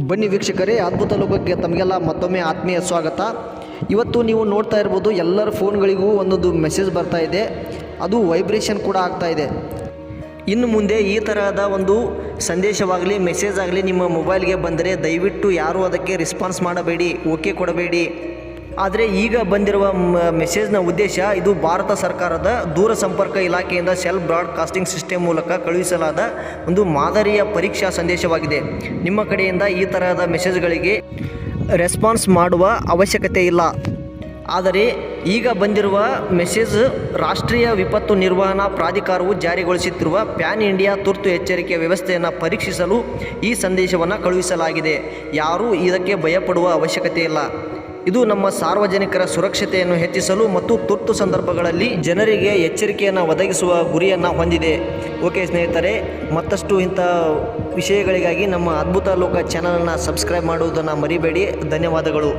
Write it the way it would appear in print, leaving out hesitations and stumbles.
ಬನ್ನಿ ವೀಕ್ಷಕರೇ, ಅದ್ಭುತ ಲೋಕಕ್ಕೆ ತಮಗೆಲ್ಲ ಮತ್ತೊಮ್ಮೆ ಆತ್ಮೀಯ ಸ್ವಾಗತ. ಇವತ್ತು ನೀವು ನೋಡ್ತಾ ಇರ್ಬೋದು, ಎಲ್ಲರ ಫೋನ್ಗಳಿಗೂ ಒಂದೊಂದು ಮೆಸೇಜ್ ಬರ್ತಾ ಇದೆ, ಅದು ವೈಬ್ರೇಷನ್ ಕೂಡ ಆಗ್ತಾ ಇದೆ. ಇನ್ನು ಮುಂದೆ ಈ ತರಹದ ಒಂದು ಸಂದೇಶವಾಗಲಿ ಮೆಸೇಜ್ ಆಗಲಿ ನಿಮ್ಮ ಮೊಬೈಲ್ಗೆ ಬಂದರೆ ದಯವಿಟ್ಟು ಯಾರೂ ಅದಕ್ಕೆ ರೆಸ್ಪಾನ್ಸ್ ಮಾಡಬೇಡಿ, ಓಕೆ ಕೊಡಬೇಡಿ. ಆದರೆ ಈಗ ಬಂದಿರುವ ಮೆಸೇಜ್ನ ಉದ್ದೇಶ ಇದು ಭಾರತ ಸರ್ಕಾರದ ದೂರಸಂಪರ್ಕ ಇಲಾಖೆಯಿಂದ ಸೆಲ್ ಬ್ರಾಡ್ಕಾಸ್ಟಿಂಗ್ ಸಿಸ್ಟಮ್ ಮೂಲಕ ಕಳುಹಿಸಲಾದ ಒಂದು ಮಾದರಿಯ ಪರೀಕ್ಷಾ ಸಂದೇಶವಾಗಿದೆ. ನಿಮ್ಮ ಕಡೆಯಿಂದ ಈ ತರಹದ ಮೆಸೇಜ್ಗಳಿಗೆ ರೆಸ್ಪಾನ್ಸ್ ಮಾಡುವ ಅವಶ್ಯಕತೆ ಇಲ್ಲ. ಆದರೆ ಈಗ ಬಂದಿರುವ ಮೆಸೇಜ್ ರಾಷ್ಟ್ರೀಯ ವಿಪತ್ತು ನಿರ್ವಹಣಾ ಪ್ರಾಧಿಕಾರವು ಜಾರಿಗೊಳಿಸುತ್ತಿರುವ ಪ್ಯಾನ್ ಇಂಡಿಯಾ ತುರ್ತು ಎಚ್ಚರಿಕೆ ವ್ಯವಸ್ಥೆಯನ್ನು ಪರೀಕ್ಷಿಸಲು ಈ ಸಂದೇಶವನ್ನು ಕಳುಹಿಸಲಾಗಿದೆ. ಯಾರೂ ಇದಕ್ಕೆ ಭಯಪಡುವ ಅವಶ್ಯಕತೆ ಇಲ್ಲ. ಇದು ನಮ್ಮ ಸಾರ್ವಜನಿಕರ ಸುರಕ್ಷತೆಯನ್ನು ಹೆಚ್ಚಿಸಲು ಮತ್ತು ತುರ್ತು ಸಂದರ್ಭಗಳಲ್ಲಿ ಜನರಿಗೆ ಎಚ್ಚರಿಕೆಯನ್ನು ಒದಗಿಸುವ ಗುರಿಯನ್ನು ಹೊಂದಿದೆ. ಓಕೆ ಸ್ನೇಹಿತರೆ, ಮತ್ತಷ್ಟು ಇಂಥ ವಿಷಯಗಳಿಗಾಗಿ ನಮ್ಮ ಅದ್ಭುತ ಲೋಕ ಚಾನಲನ್ನು ಸಬ್ಸ್ಕ್ರೈಬ್ ಮಾಡುವುದನ್ನು ಮರಿಬೇಡಿ. ಧನ್ಯವಾದಗಳು.